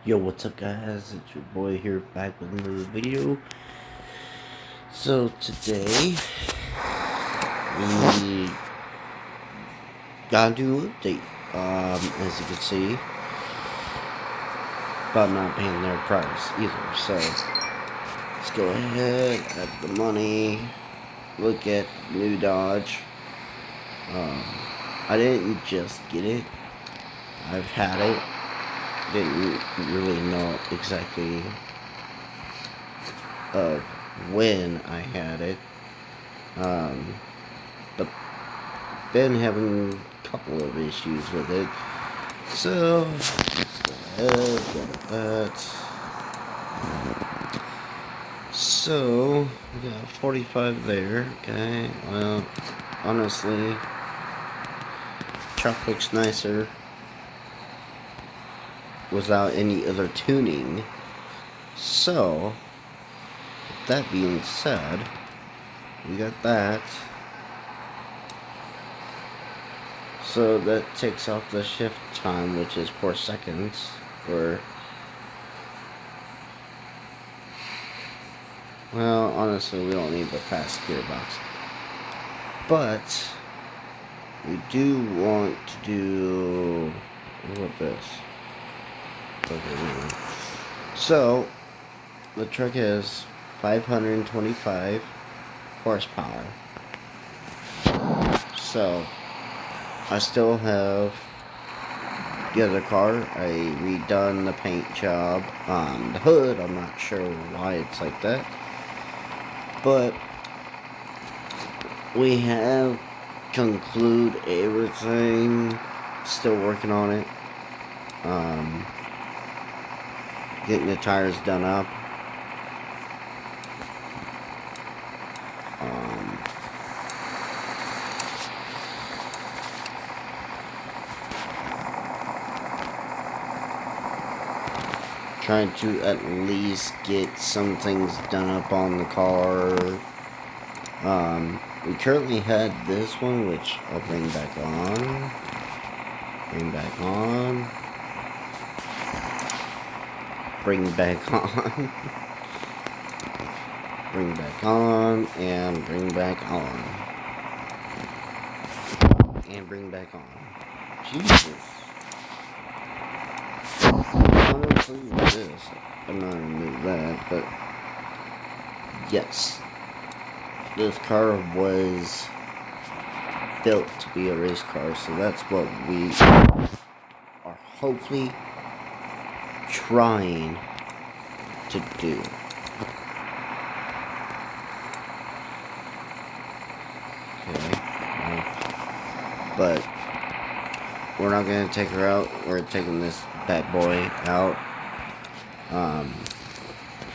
Yo, what's up guys? It's your boy here back with another video. So today we got a new update. As you can see, but I'm not paying their price either. So let's go ahead, add the money, look at new Dodge. I didn't just get it. I've had it. Didn't really know exactly when I had it. But been having a couple of issues with it. So let's go ahead, get that. So we got 45 there. Okay, well, honestly, truck looks nicer without any other tuning. So that being said, we got that. So that takes off the shift time, which is 4 seconds. Or, well, honestly, we don't need the fast gearbox. But we do want to do, what about this? Okay, so the truck has 525 horsepower. So I still have the other car. I redone the paint job on the hood. I'm not sure why it's like that, but we have conclude everything. Still working on it. Getting the tires done up. Trying to at least get some things done up on the car. We currently had this one, which I'll bring back on. Bring back on. Bring back on. Bring back on. And bring back on. And bring back on. Jesus. Honestly, this. I'm not gonna remove that, but yes. This car was built to be a race car, so that's what we are hopefully trying to do. Okay. But we're not gonna take her out. We're taking this bad boy out.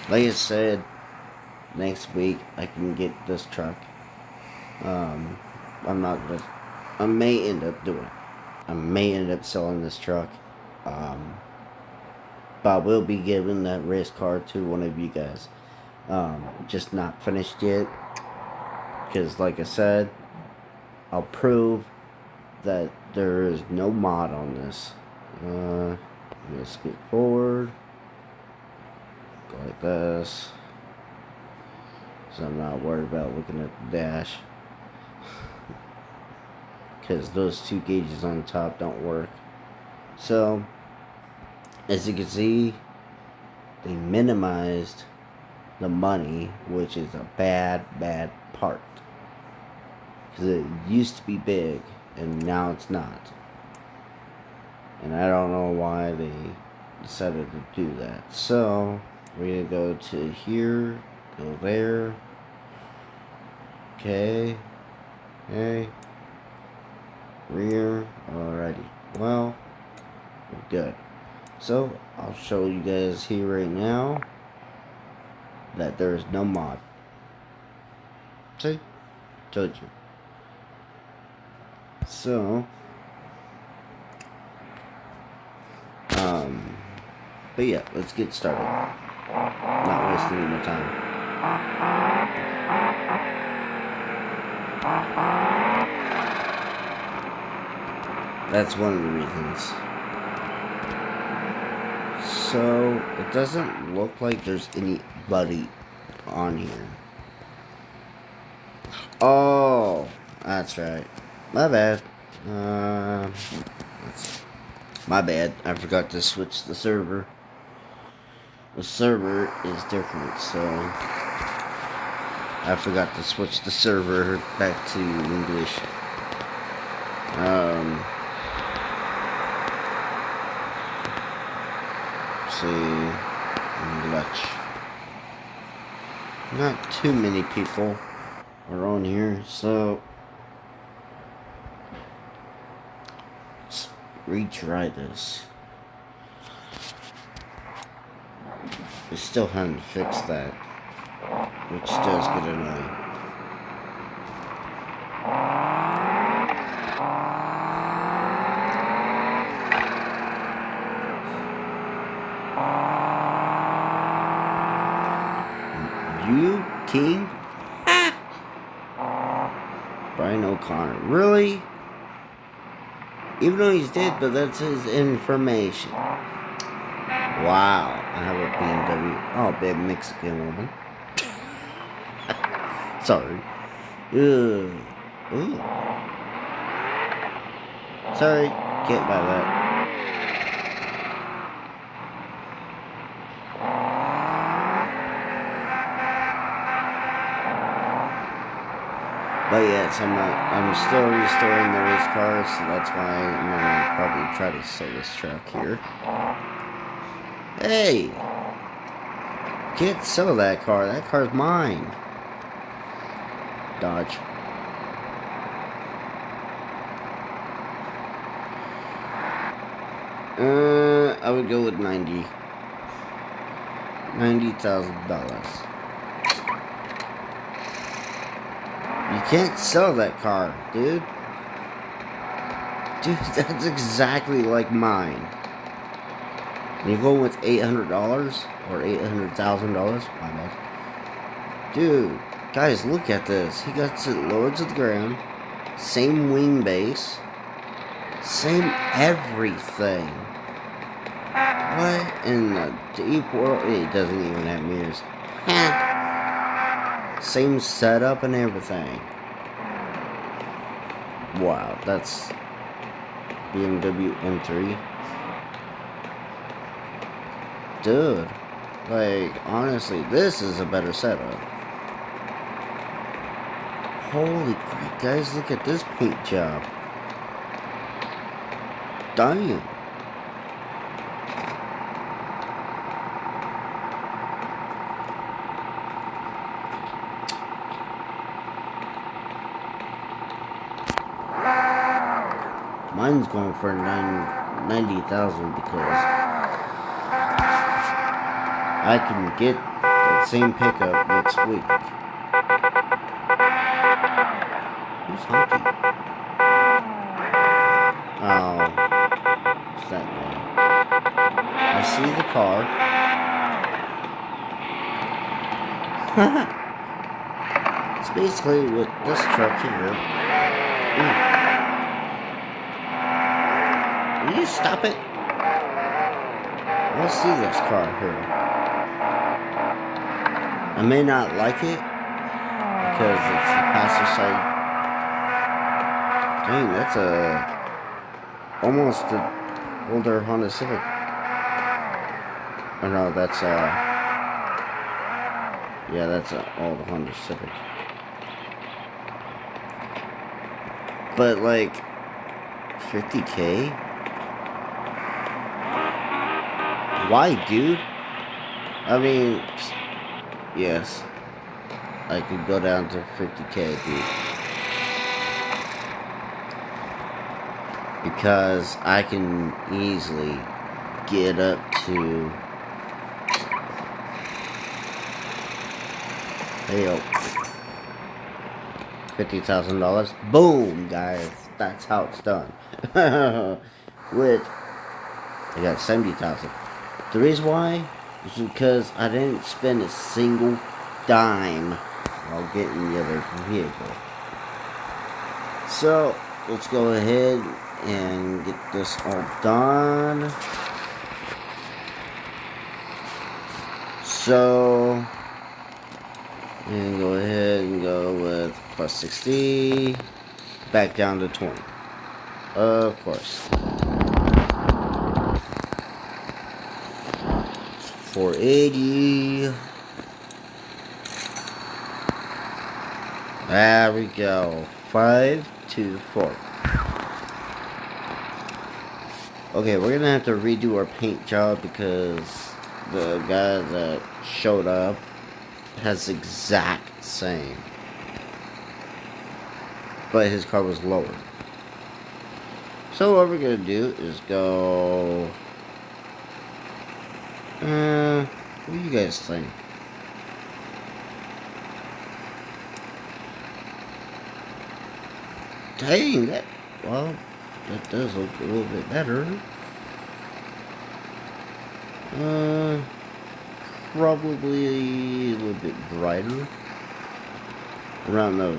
Like I said, next week I can get this truck. I may end up doing it. I may end up selling this truck. But I will be giving that race car to one of you guys. Just not finished yet. Because like I said, I'll prove that there is no mod on this. Let's skip forward. Go like this. So I'm not worried about looking at the dash. Because those two gauges on the top don't work. So, as you can see, they minimized the money, which is a bad part. Because it used to be big, and now it's not. And I don't know why they decided to do that. So, we're going to go to here, go there. Okay. Okay. Rear. Alrighty. Well, we're good. So, I'll show you guys here right now that there's no mod. See? Told you. So, but yeah, let's get started. Not wasting any more time. That's one of the reasons. So it doesn't look like there's anybody on here. Oh, that's right. My bad. My bad. I forgot to switch the server. The server is different, so I forgot to switch the server back to English. See, English. Not too many people are on here, so let's retry this. We still haven't fixed that, which does get annoying. You, King? Brian O'Connor. Really? Even though he's dead, but that's his information. Wow. I have a BMW. Oh, big Mexican woman. Sorry. Ooh. Sorry. Can't buy that. But yes, I'm still restoring the race cars, so that's why I'm gonna probably try to sell this truck here. Hey! Can't sell that car. That car's mine. Dodge. I would go with $90,000. You can't sell that car, dude. Dude, that's exactly like mine. You go with $800 or $800,000. My bad. Dude, guys, look at this. He got it lowered to the ground. Same wing base. Same everything. What in the deep world? It doesn't even have mirrors. Same setup and everything. Wow, that's BMW M3. Dude, like, honestly, this is a better setup. Holy crap, guys, look at this paint job. Damn. Mine's going for 90,000 because I can get that same pickup next week. Who's honking? Oh, it's that guy. I see the car. It's basically with this truck here. Will you stop it? Let's see this car here. I may not like it because it's the passenger side. Dang, that's almost an older Honda Civic. Oh no, that's yeah, that's an old Honda Civic. But like 50K? Why, dude? I mean, yes, I could go down to 50K, dude. Because I can easily get up to $50,000. Boom, guys. That's how it's done. Which I got 70,000. The reason why is because I didn't spend a single dime while getting the other vehicle. So let's go ahead and get this all done. So, and go ahead and go with plus 60, back down to 20. Of course. 480. There we go. 524. Okay, we're gonna have to redo our paint job because the guy that showed up has the exact same. But his car was lower. So what we're gonna do is go... what do you guys think? Dang, that... Well, that does look a little bit better. Probably a little bit brighter around the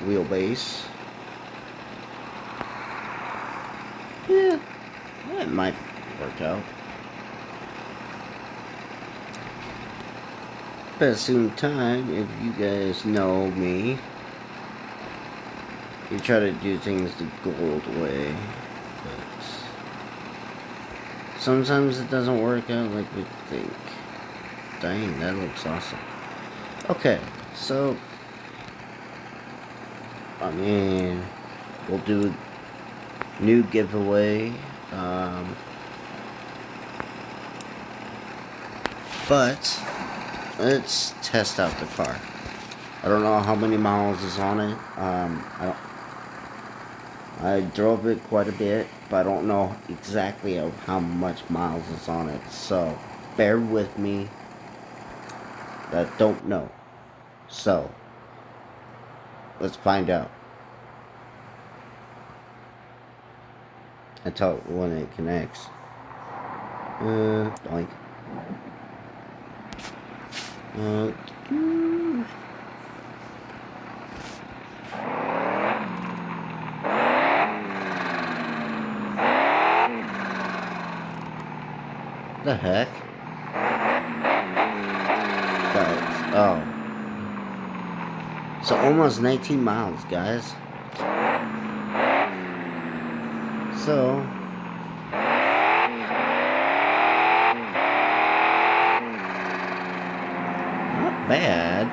wheelbase. Yeah, that might work out. But at the same time, if you guys know me, you try to do things the gold way, but sometimes it doesn't work out like we think. Dang, that looks awesome. Okay, so I mean, we'll do a new giveaway. But let's test out the car. I don't know how many miles is on it. I drove it quite a bit, but I don't know exactly how much miles is on it. So bear with me. I don't know. So let's find out. Until when it connects. Doink. The heck? Guys, oh. So almost 19 miles, guys. So not bad,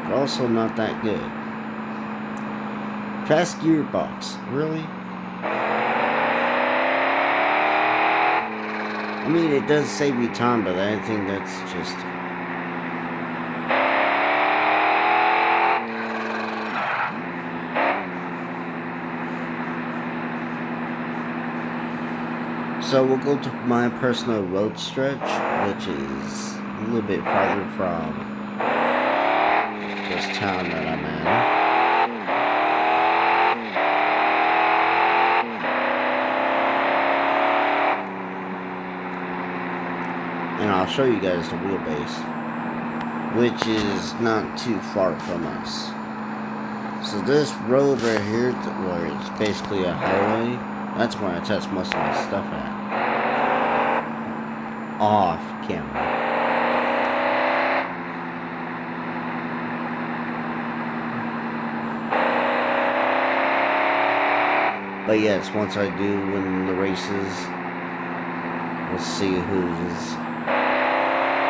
but also not that good. Fast gearbox, really? I mean, it does save you time, but I think that's just... So we'll go to my personal road stretch, which is a little bit farther from this town that I'm in. And I'll show you guys the wheelbase, which is not too far from us. So this road right here, where it's basically a highway, that's where I test most of my stuff at. Off camera. But yes, once I do win the races, we'll see who's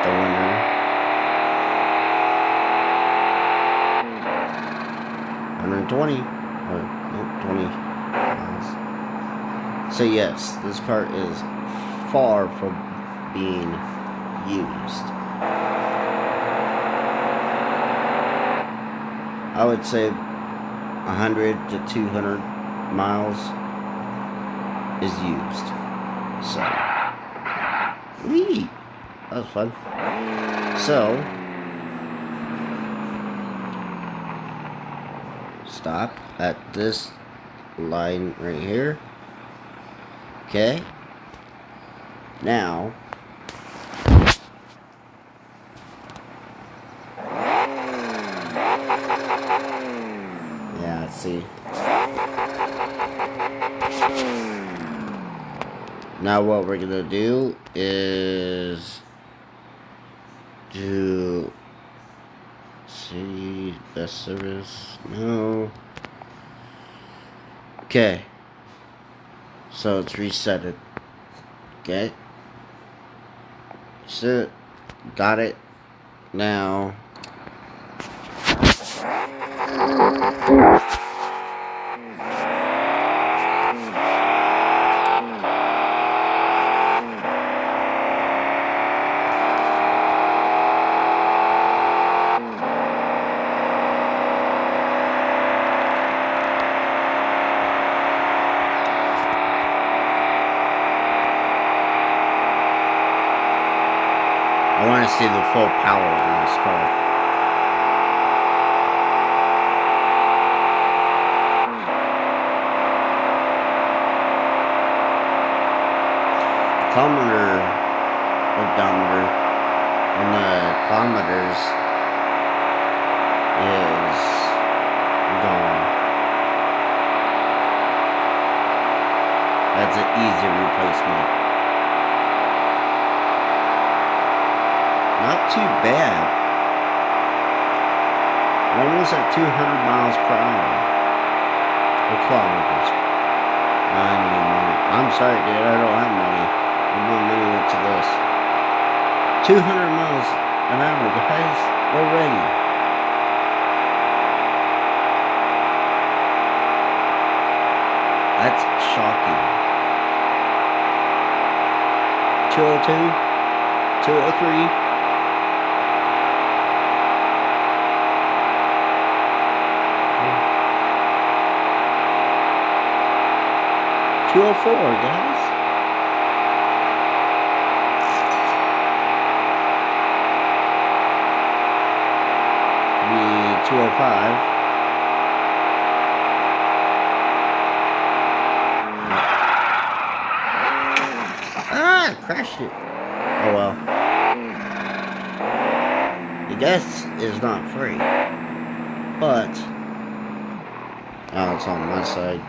the winner. $120 or nope, 20 miles. So yes, this car is far from being used. I would say 100 to 200 miles is used. So, whee! That was fun. So, stop at this line right here. Okay. Now, yeah, let's see. Now what we're gonna do is do see best service. No. Okay. So it's resetted. Okay. So got it. Now I want to see the full power on this car. Kilometer odometer and the kilometers is gone. That's an easy replacement. Not too bad. Almost at 200 miles per hour. Or kilometers. I need money. I'm sorry, dude. I don't have money. I'm doing money into this. 200 miles an hour, guys. Already. That's shocking. 202, 203. 204, guys. Be 205. Ah, crashed it. Oh well. The gas is not free, but it's on my side.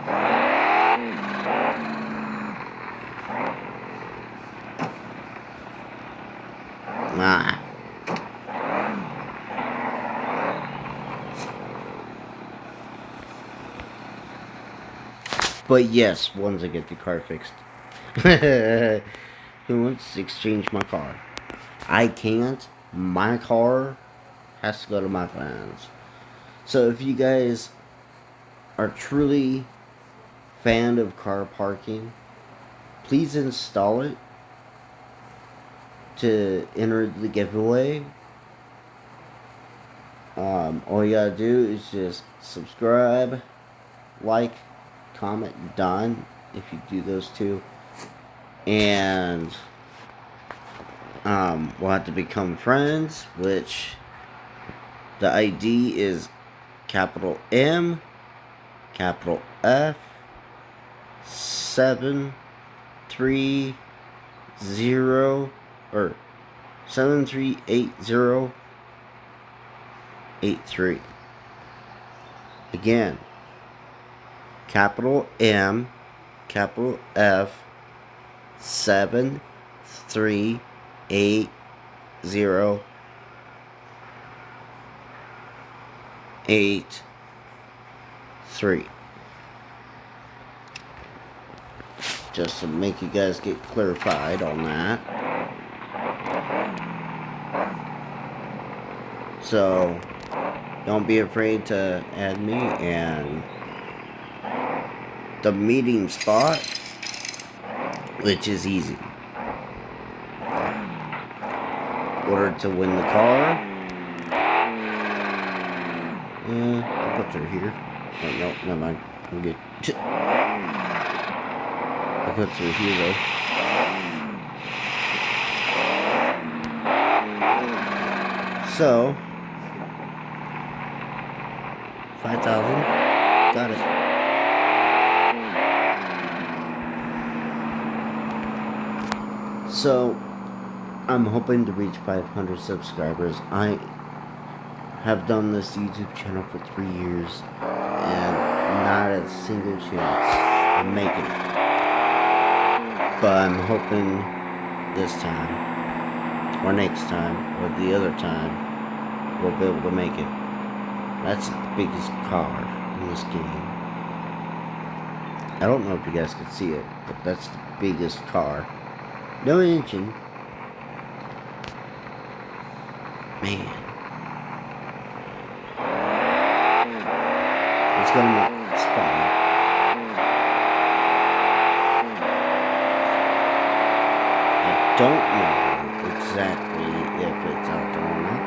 Nah. But yes, once I get the car fixed. Who wants to exchange my car? I can't. My car has to go to my friends. So if you guys are truly fan of car parking, please install it to enter the giveaway. All you gotta do is just subscribe, like, comment, done if you do those two, and we'll have to become friends, which the ID is capital M, capital F, 730 or 738083. Again, capital M, capital F, 738083. Just to make you guys get clarified on that. So, don't be afraid to add me, and the meeting spot, which is easy. Order to win the car. I'll put her here. Oh, no, never mind. I'm good. I'll put her here, though. So, 5,000. Got it. So, I'm hoping to reach 500 subscribers. I have done this YouTube channel for 3 years, and not a single chance of making it. But I'm hoping this time. or next time, or the other time, we'll be able to make it. That's the biggest car in this game. I don't know if you guys can see it, but that's the biggest car. No engine. Man. Let's go to my spot. I don't know exactly if it's out there or not.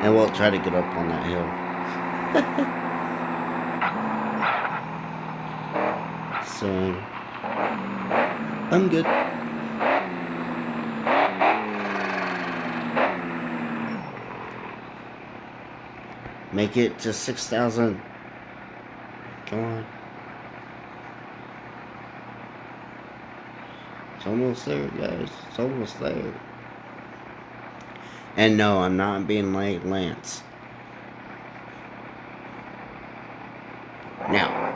And we'll try to get up on that hill. So, I'm good. Make it to 6,000. Come on. It's almost there, guys. It's almost there. And no, I'm not being like Lance. Now,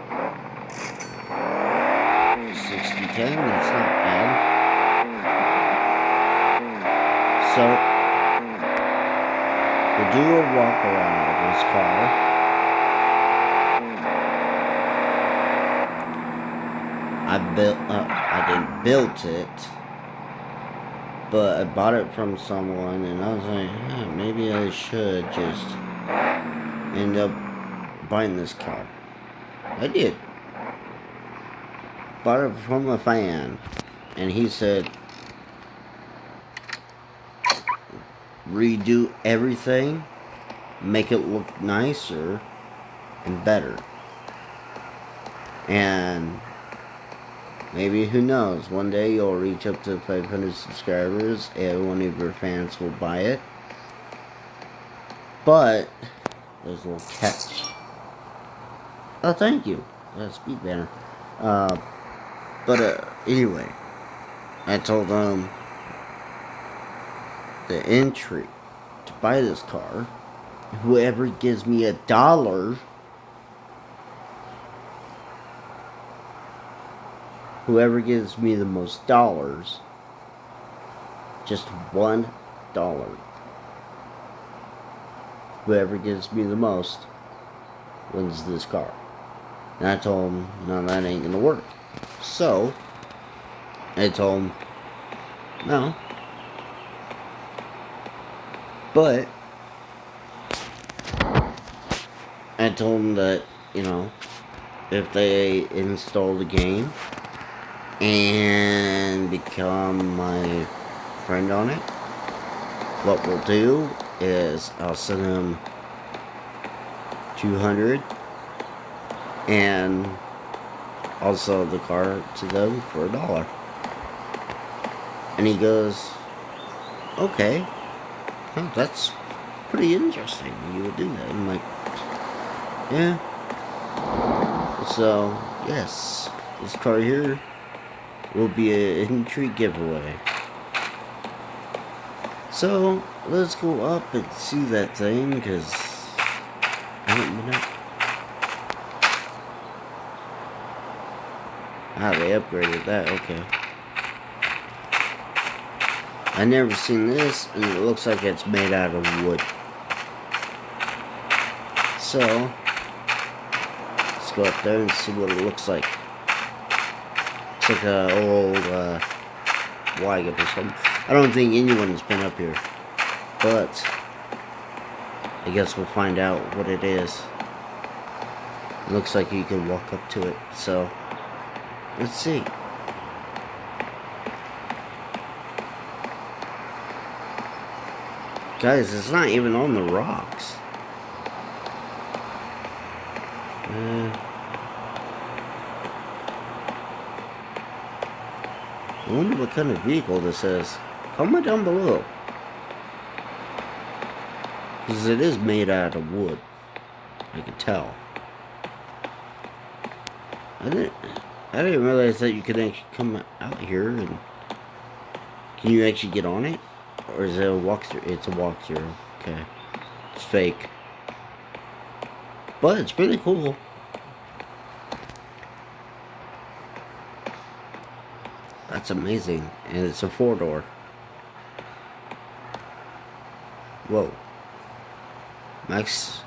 60-10, that's not bad. So, we'll do a walk around of this car. I didn't build it, but I bought it from someone, and I was like, maybe I should just end up buying this car. I did. Bought it from a fan, and he said, redo everything, make it look nicer and better. And maybe, who knows, one day you'll reach up to 500 subscribers and one of your fans will buy it. But there's a little catch. Oh, thank you. Speed banner. But anyway, I told them the entry to buy this car, whoever gives me $1, whoever gives me the most dollars, just $1, whoever gives me the most wins this car. And I told him, no, that ain't gonna work. So, I told him, no. But, I told him that, you know, if they install the game and become my friend on it, what we'll do is I'll send him 200 and I'll sell the car to them for $1. And he goes, okay, oh, that's pretty interesting. You would do that. I'm like, yeah. So, yes, this car here will be an entry giveaway. So, let's go up and see that thing, because I haven't been up. Ah, they upgraded that, okay. I never seen this, and it looks like it's made out of wood. So, let's go up there and see what it looks like. It's like an old wagon or something. I don't think anyone's been up here, but I guess we'll find out what it is. It looks like you can walk up to it, so let's see. Guys, it's not even on the rocks. I wonder what kind of vehicle this is. Comment down below. Because it is made out of wood. I can tell. I didn't realize that you could actually come out here and... Can you actually get on it? Or is it a walkthrough? It's a walkthrough. Okay. It's fake. But it's pretty cool. That's amazing. And it's a 4-door. Whoa. Max.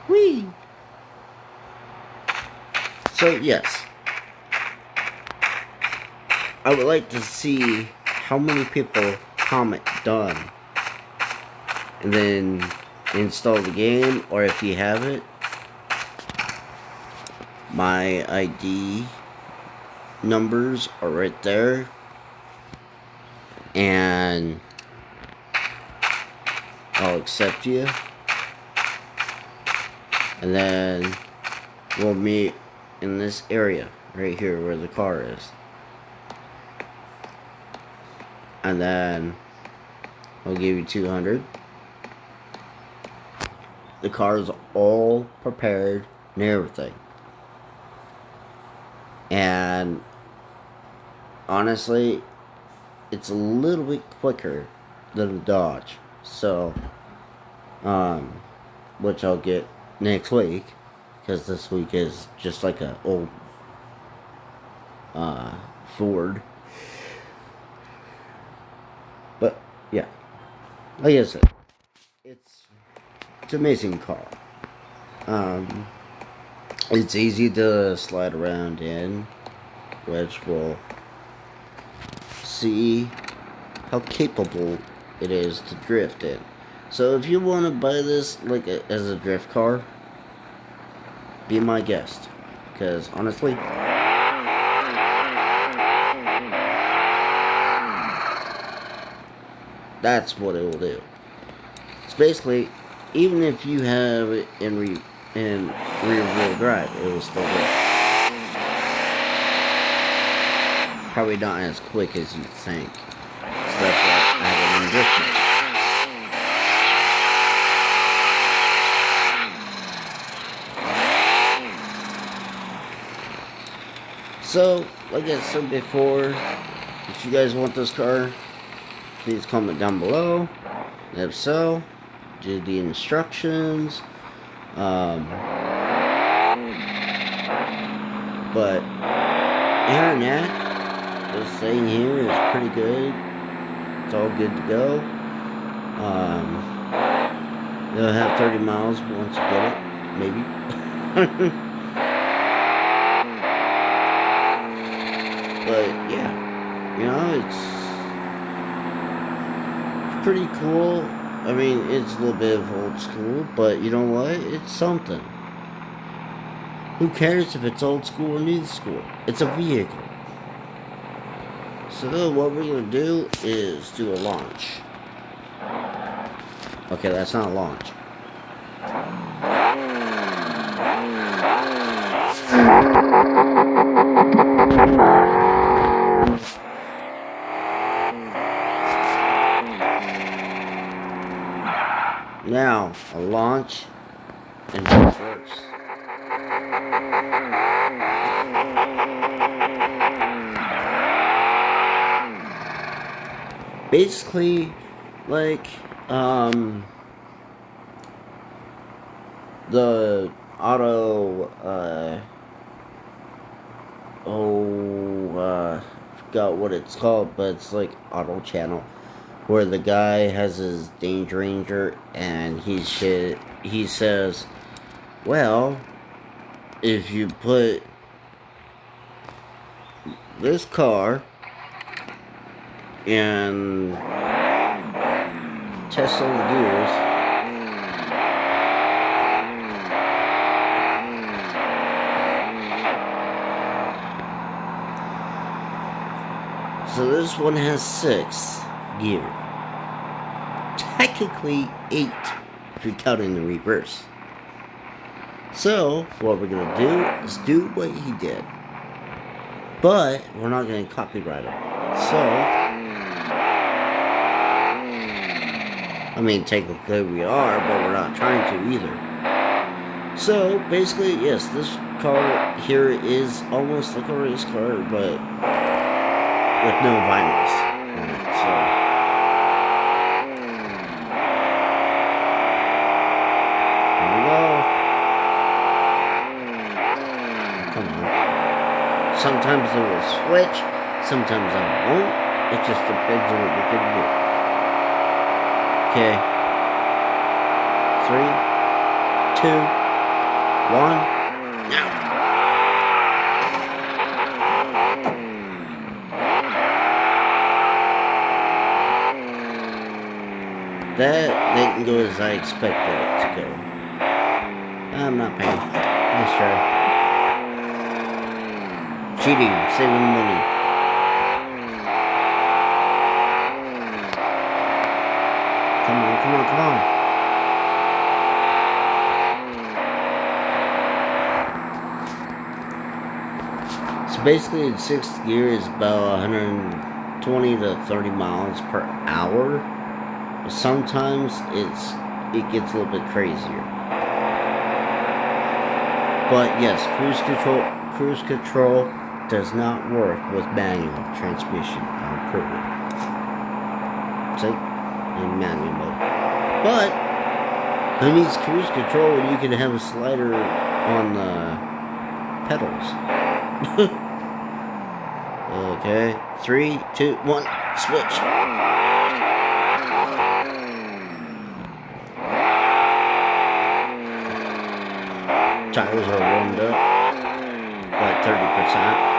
Whee! So, yes. I would like to see how many people comment done. And then install the game, or if you have it, my ID numbers are right there. And I'll accept you. And then we'll meet in this area right here where the car is. And then I'll give you 200. The car is all prepared and everything. And honestly, it's a little bit quicker than a Dodge. So, which I'll get next week, because this week is just like a old Ford. But yeah, like I said, it's an amazing car. It's easy to slide around in, which we'll see how capable it is to drift in. So if you want to buy this like as a drift car, be my guest, because honestly, that's what it will do. It's basically, even if you have it in rear wheel drive, it will still work. Probably not as quick as you think. So that's why I have it in drift mode. So, like I said before, if you guys want this car, please comment down below. If so, do the instructions. But internet, this thing here is pretty good. It's all good to go. You'll have 30 miles once you get it, maybe. But yeah, you know, it's pretty cool. I mean, it's a little bit of old school, but you know what? It's something. Who cares if it's old school or new school? It's a vehicle. So what we're going to do is do a launch. Okay, that's not a launch. Now, a launch and reverse. Basically, like, the auto, forgot what it's called, but it's like auto channel, where the guy has his Danger Ranger, and he says, well, if you put this car and test all the gears, so this one has 6 gears. Technically 8 if you're counting the reverse. So what we're gonna do is do what he did, but we're not gonna copyright him. So I mean, technically we are, but we're not trying to either. So basically, yes, this car here is almost like a race car, but with no vinyls on it. So here we go. Come on. Sometimes it will switch, sometimes it won't. It just depends on what you're gonna do. Okay. 3, 2, 1. Now. That didn't go as I expected it to go. I'm not paying. Nice try. Cheating, saving money. Come on, come on, come on. So basically, in 6th gear is about 120 to 30 miles per hour. But sometimes it gets a little bit crazier. But yes, cruise control does not work with manual transmission or proven. See? In manual mode. But who needs cruise control when you can have a slider on the pedals? Okay. 3, 2, 1, switch. Tires are warmed up by 30%.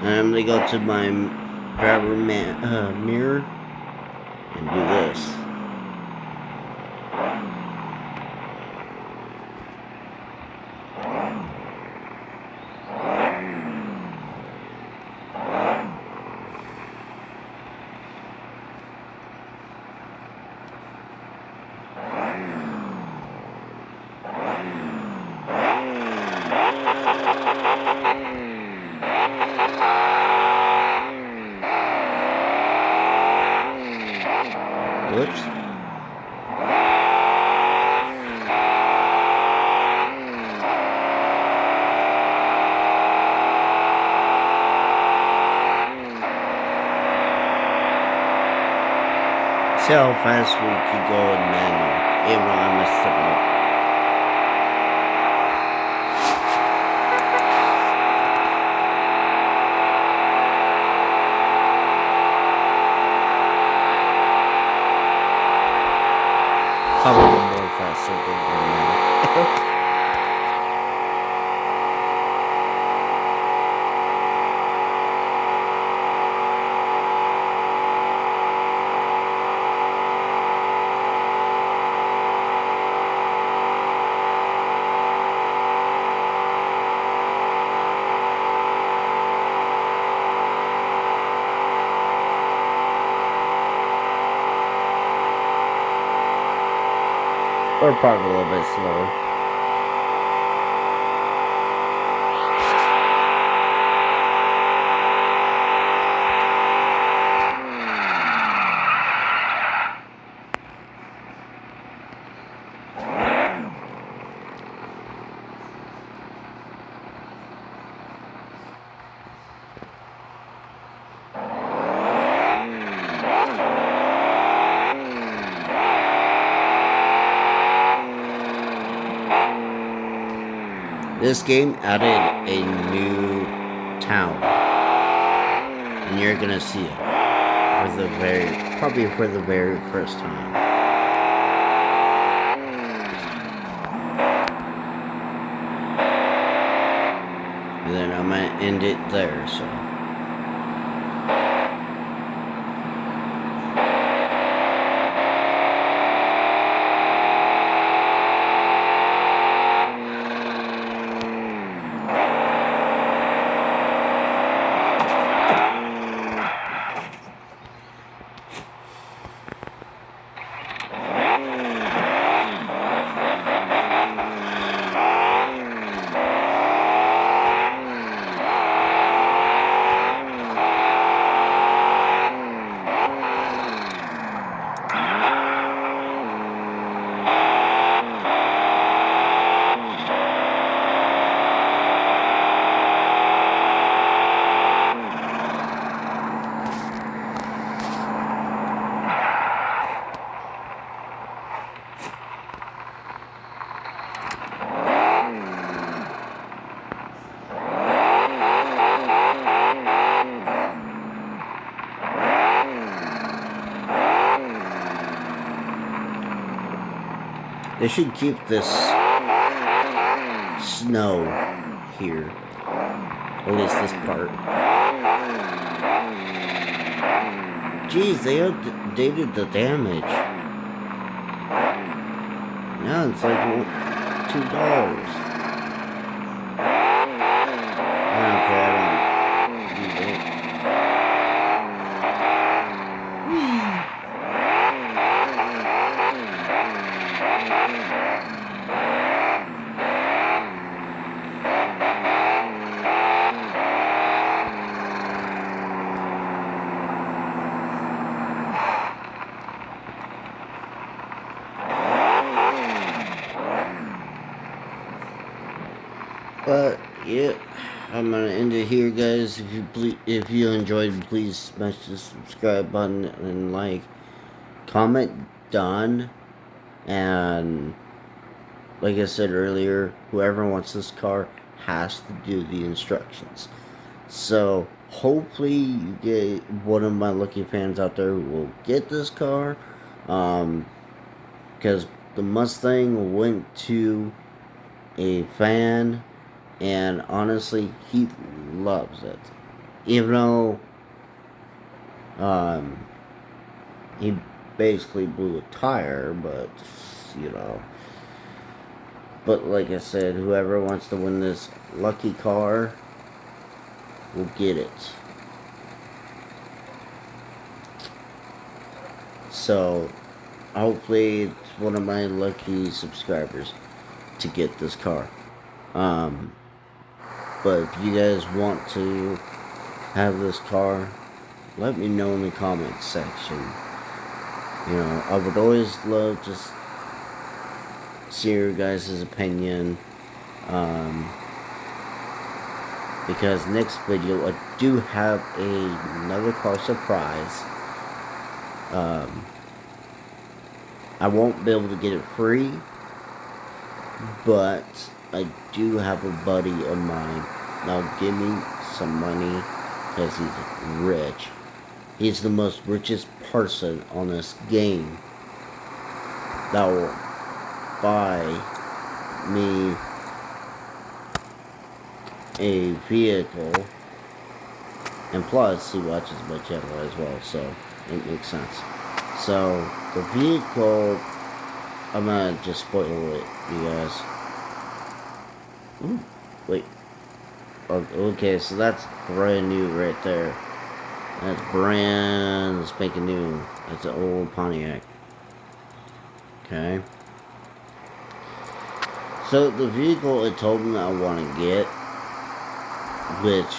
I'm gonna go to my driver mirror and do this. Whoops. See how fast we could go in manual. Even though I messed it up. Probably more faster than automatic. Or probably a little bit slower. This game added a new town, and you're gonna see it probably for the very first time. And then I'm gonna end it there, so. They should keep this snow here. At least this part. Jeez, they updated the damage. Now it's like $2. But yeah, I'm gonna end it here, guys. If you enjoyed, please smash the subscribe button and like, comment done, and like I said earlier, whoever wants this car has to do the instructions. So hopefully you get one of my lucky fans out there who will get this car, because the Mustang went to a fan. And honestly, he loves it. Even though he basically blew a tire, but you know. But like I said, whoever wants to win this lucky car will get it. So hopefully it's one of my lucky subscribers to get this car. But if you guys want to have this car, let me know in the comments section. You know, I would always love to see your guys' opinion. Because next video, I do have another car surprise. I won't be able to get it free, but I do have a buddy of mine now give me some money because he's rich. He's the most richest person on this game that will buy me a vehicle, and plus he watches my channel as well, so it makes sense. So the vehicle, I'm gonna just spoil it, you guys. Ooh, wait. Okay, so that's brand new right there. That's brand spanking new. That's an old Pontiac. Okay. So the vehicle it told me I want to get, which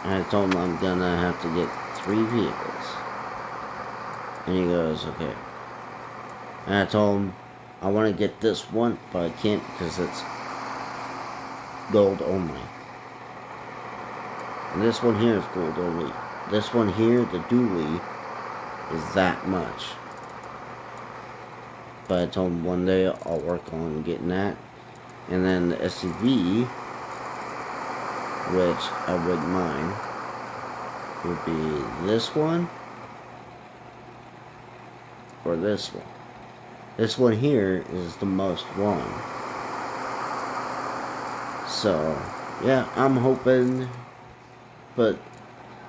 I told him I'm gonna have to get 3 vehicles. And he goes, okay. And I told him I want to get this one, but I can't because it's gold only. And this one here is gold only. This one here, the dually, is that much. But I told him one day I'll work on getting that. And then the SUV, which I wouldn't mind, would be this one or this one. This one here is the most one. So, yeah, I'm hoping, but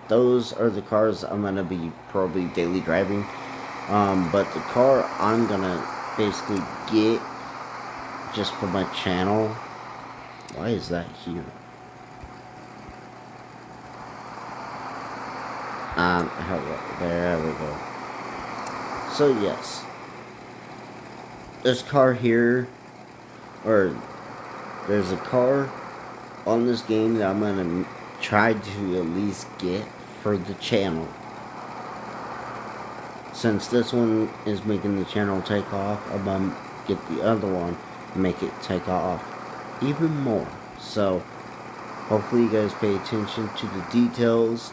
those are the cars I'm gonna be probably daily driving. But the car I'm gonna basically get just for my channel. Why is that here? Hello, there we go. So yes, this car here, or there's a car on this game that I'm gonna try to at least get for the channel. Since this one is making the channel take off, I'm gonna get the other one and make it take off even more. So hopefully you guys pay attention to the details.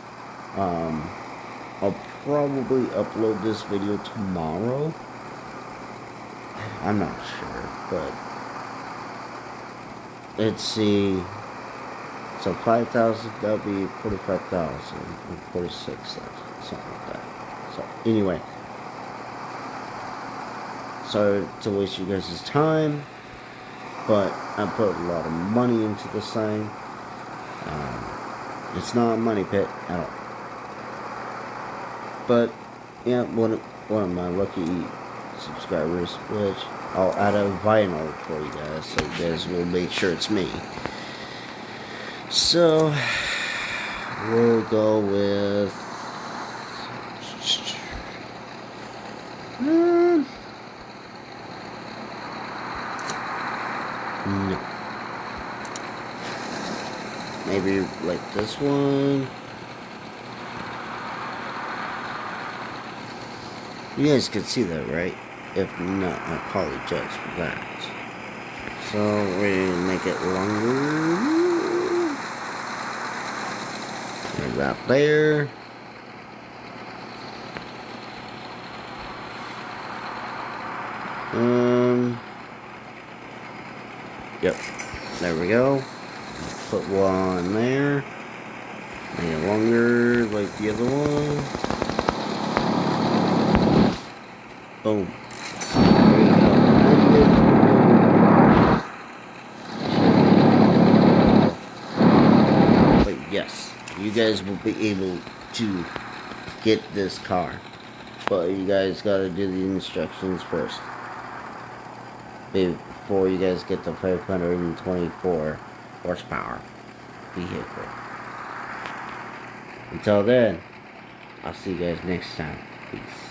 I'll probably upload this video tomorrow. I'm not sure, but let's see. So 5,000, that'll be 45,000 and 46,000, something like that. So anyway, Sorry to waste you guys' time, but I put a lot of money into this thing. It's not a money pit at all. But yeah, one of my lucky subscribers, which I'll add a vinyl for you guys, so you guys will make sure it's me. So we'll go with no. Maybe like this one. You guys can see that, right? If not, I apologize for that. So we're gonna make it longer. There's that there. Yep. There we go. Put one there. Make it longer like the other one. Boom. But yes, you guys will be able to get this car. But you guys gotta do the instructions first. Before you guys get the 524 horsepower vehicle. Until then, I'll see you guys next time. Peace.